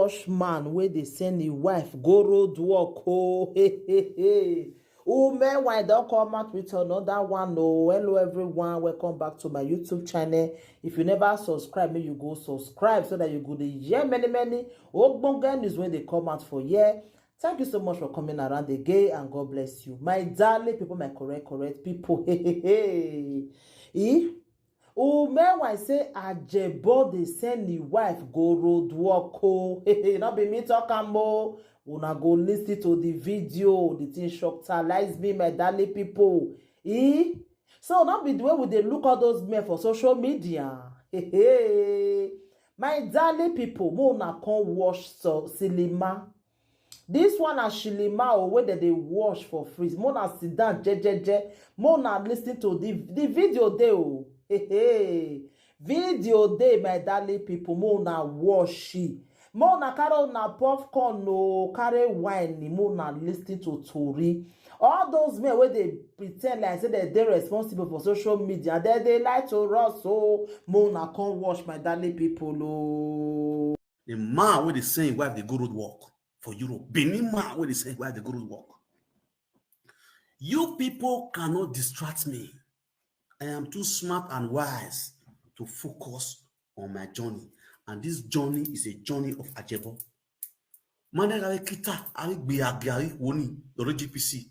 wash man wey dey send him wife go road work. Oh, hey. Meanwhile, don't come out with another one. Oh, hello everyone. Welcome back to my YouTube channel. If you never subscribe, make you go subscribe so that you go to hear many ogbonge news when they come out for here. Thank you so much for coming around again, and God bless you. My darling people, my correct people. Meanwhile, say Ajebo dey send the wife go road work. Oh, not be me talk am o. Una go listen to the video. The thing shockalize me, my darling people. So not be the way we dey look at those men for social media. My darling people, mo una come watch cinema. This one na shilima o wey dem dey wash for free. Mo na sit down jejeje. Mo na listen to the video dey o. Video dey, my darling people. Mo na wash it. Mo na carry na popcorn no, carry wine. Mo na listen to tori. All those men wey dey pretend like say they dey responsible for social media, they lie to us. So mo na come watch, my darling people. Oh, the man wey dey say wife dey go road work for Europe. Benin man wey dey say wife dey go road work. You people cannot distract me. I am too smart and wise to focus on my journey. And this journey is a journey of Ajebo. Manegare kita, ari gbeagari woni, lori GPC.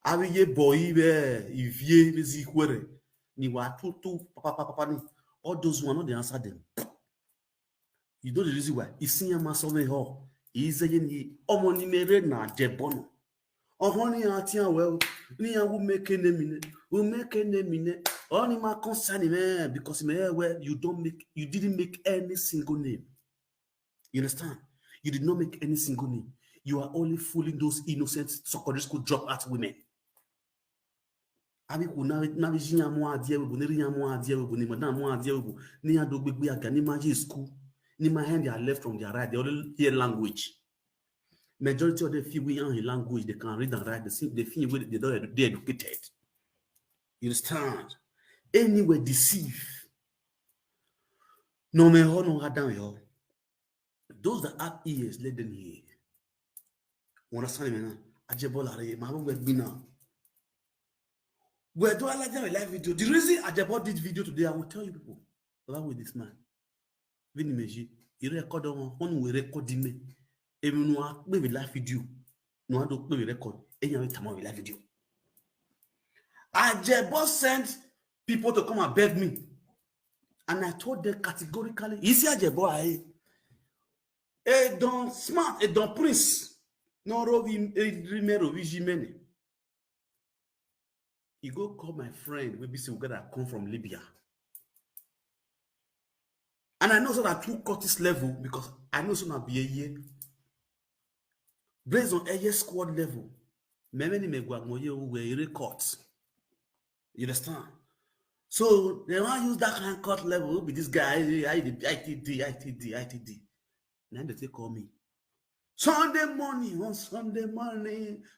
Ari ye boy be, ivie, mezi kwere. Ni wa tutu, papa ni. All those who are not, they answer them. You know the reason why? Isi ya masome ho. Ize ye ni, omo ni mere na Ajebono. Ohoni ati well, ni ya wu make nemine. Only my concern, man, because well, you didn't make any single name. You understand? You did not make any single name. You are only fooling those innocent secondary school dropout women. Abi ku na jinya mo adie we boneri nya mo adie we boni madam mo adie we ni adogbegbe aga ni ma school ni ma hand their left from their right. They only hear language. Majority of the few we in language they can read and write. They feel they don't they educated. You understand? Anyway, deceive. No me ho no down yo. Those that have ears, let them hear. Understand me now? Ajebo re ma we be now. Where do I like them a live video? The reason Ajebo did video today, I will tell you people. Along with this man. Vini meji, he record on we record me. Even no maybe live video. No I don't record. Any time we live video. Ajebo sent people to come and beg me. And I told them categorically, ici Ajebo aye. Et dans smart, et dans prince. Non rovi rimero vigimene. He go call my friend, maybe say we gotta come from Libya. And I know so that two Curtis level, because I know so not be a year. Based on a year squad level, many me go were records. You understand? So they want to use that kind of cut level with this guy, ITD. Then they call me. Sunday morning,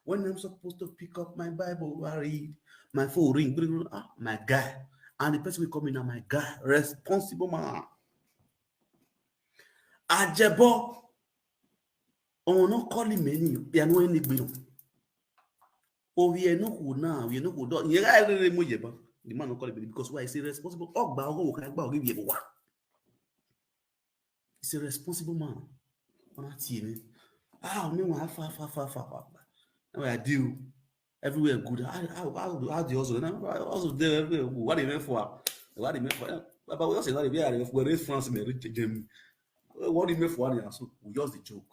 when I'm supposed to pick up my Bible, I read, my phone ring, my guy. And the person will come in now, my guy, responsible man. Ajebo, on not calling many, they are no any bill. Oh, we are no good now, we are no good. The man will call it because why is he responsible? He's a responsible man. Far. Now I do everywhere good. How do you also there everywhere good? What do you mean for? What do you mean for? But we also what do you mean for? France, what do you mean for? So we just the joke.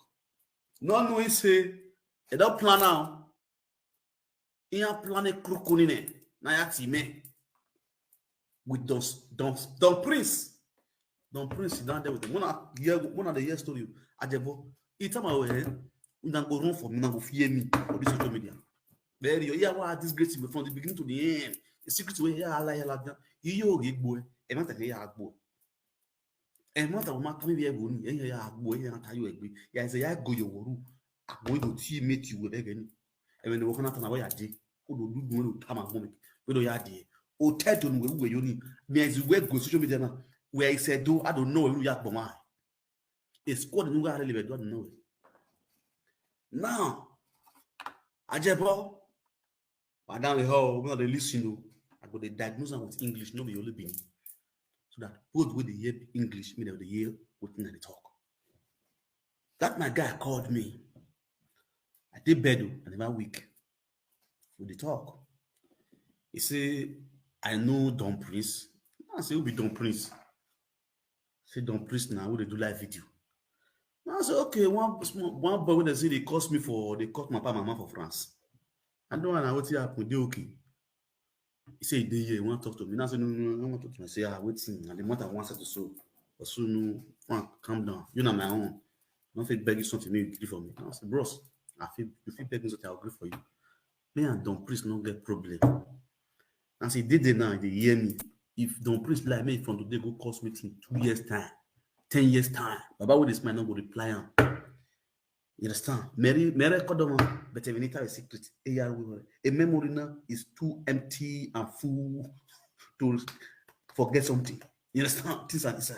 No, knowing say they don't plan now. You plan a crookune. Now ya team with don't prince. Don't prince down there with them. One of the years story. Ajebo. Each time I went, we don't go run for me, go fear me on this social media. Very, yeah, what this great thing from the beginning to the end. The secret way, yeah, I like that. You get boy, and not a yeah, boy. And not a woman coming here, yeah, boy, and I tell you agree. Yeah, say, I go your room. I'm going to see meet you with again. And when they walk out on away, I did. Who do you come at home? We don't have the hotel to know where you need. Me as you go social media now, where I said, do I don't know who you are. A squad no go really don't know. Now, Ajebo, madam the hall, we they listen. I go they diagnose them with English, no be only Benin. So that both with the hear English, me they hear what they talk. That my guy called me. I did bed and about week. We dey talk. He say, I know Don Prince. I say, who be Don Prince? Say Don Prince now, who they do live video. I say, okay, one boy when they say they cost my papa mama for France. I don't know what happened. They okay. He say they here, want to talk to me. I say, no, I want to talk to me. I say, waiting. And the matter wants to so. But so no, Frank, calm down. You know my own. I don't feel beg you something, maybe you agree for me. I say, bros, if you beg me something, I'll agree for you. Me and Don Priest no get problem. And say they now, they hear me. If Don Priest like me from today go cost meeting 2 years time, 10 years time, Baba with this man not go reply him. You understand? Mary Kodoma, but even a secret. A memory now is too empty and full to forget something. You understand? Things are inside.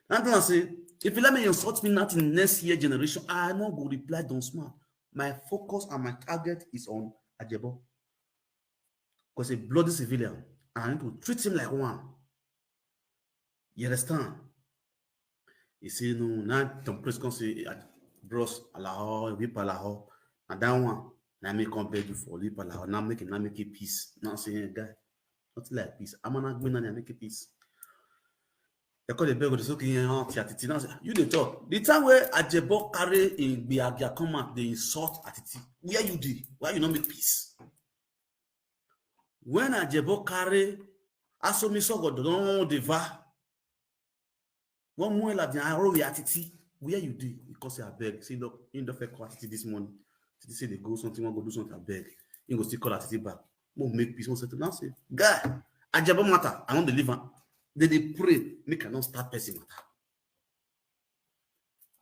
And then I say, if you let me insult me not in next year generation, I not go reply Don Smart. My focus and my target is on Ajebo. Because a bloody civilian, I need to treat him like one. You understand? He say, no, now the press can say, bros, Allah, we palaho. And that one, now make come beg you for leap Allah. Now make it peace. Now saying, guy, nothing like peace. I'm not going to make it peace. They call the beg of the soaking attitude. Now you the talk. The time where Ajebo carry in Biagia come out, they insult attitude. Where you did? Why you not make peace? When Ajebo carry asomi sogo don deva one more like the arrow attitude, where you did? Because I beg. See, look, in the fair attitude this morning. They say they go something, want go do something, I beg. You go still call attitude back. More make peace, more settle. Now say, guy, Ajebo matter. I don't deliver. They pray, make I not start person matter.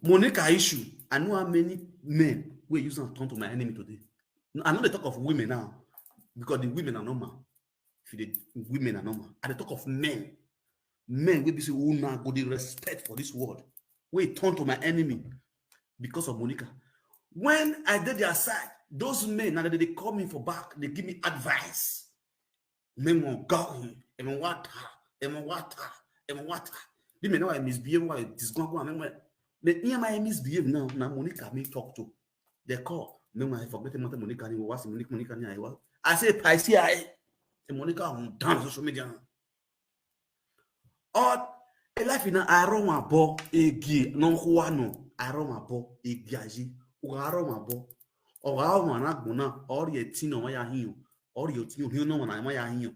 Monica issue. I know how many men will use and turn to my enemy today. I know they talk of women now because the women are normal. If the women are normal, I talk of men. Men will be say, oh, now go the respect for this word. We turn to my enemy because of Monica. When I did their side, those men now they call me for back, they give me advice. Men won't go in, and water. They may know I misbehave while this going. But me I misbehave now. Now Monica me talk to. They call. No, I forget about Monica. Monica. I say, I see I. Monica on down social media. Or a life in a aroma bo a gi non huano aroma bo a gaji or aroma bo or our managuna or your tino maya him or your tino you know when I maya him.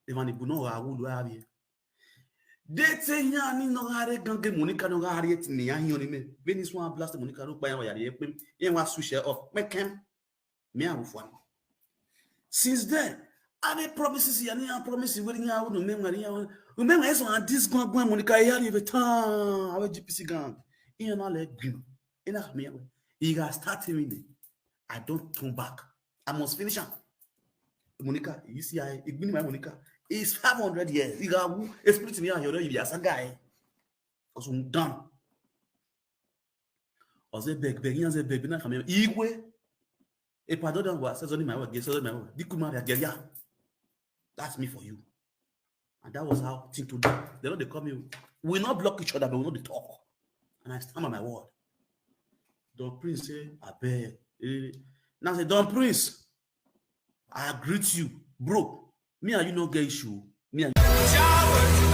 Even if you know I would have you. They say yani no hare gange Monica no hare it near him. Venice one blast Monica look by where you was switch off. Make him me a roof one. Since then, I made promises and I promise you wedding out no memory. Remember, I saw this going Monica. I had a time. I was GPC gang. In all that green. Enough me. You got starting with me. I don't turn back. I must finish up. Monica, you see, I ignore my Monica. It's 500 years. You got a spirit me out here. You're a guy. Because I'm done. I was a beg, not coming. Igwe. A pardon was says only my word. Guess only my word. Dikuma Geria. That's me for you. And that was how things to do. They know they call me. We not block each other, but we know they talk. And I stand on my word. Don Prince say, I beg. Now say, Don Prince, I greet you. Bro, me and you no get issue. Me and you.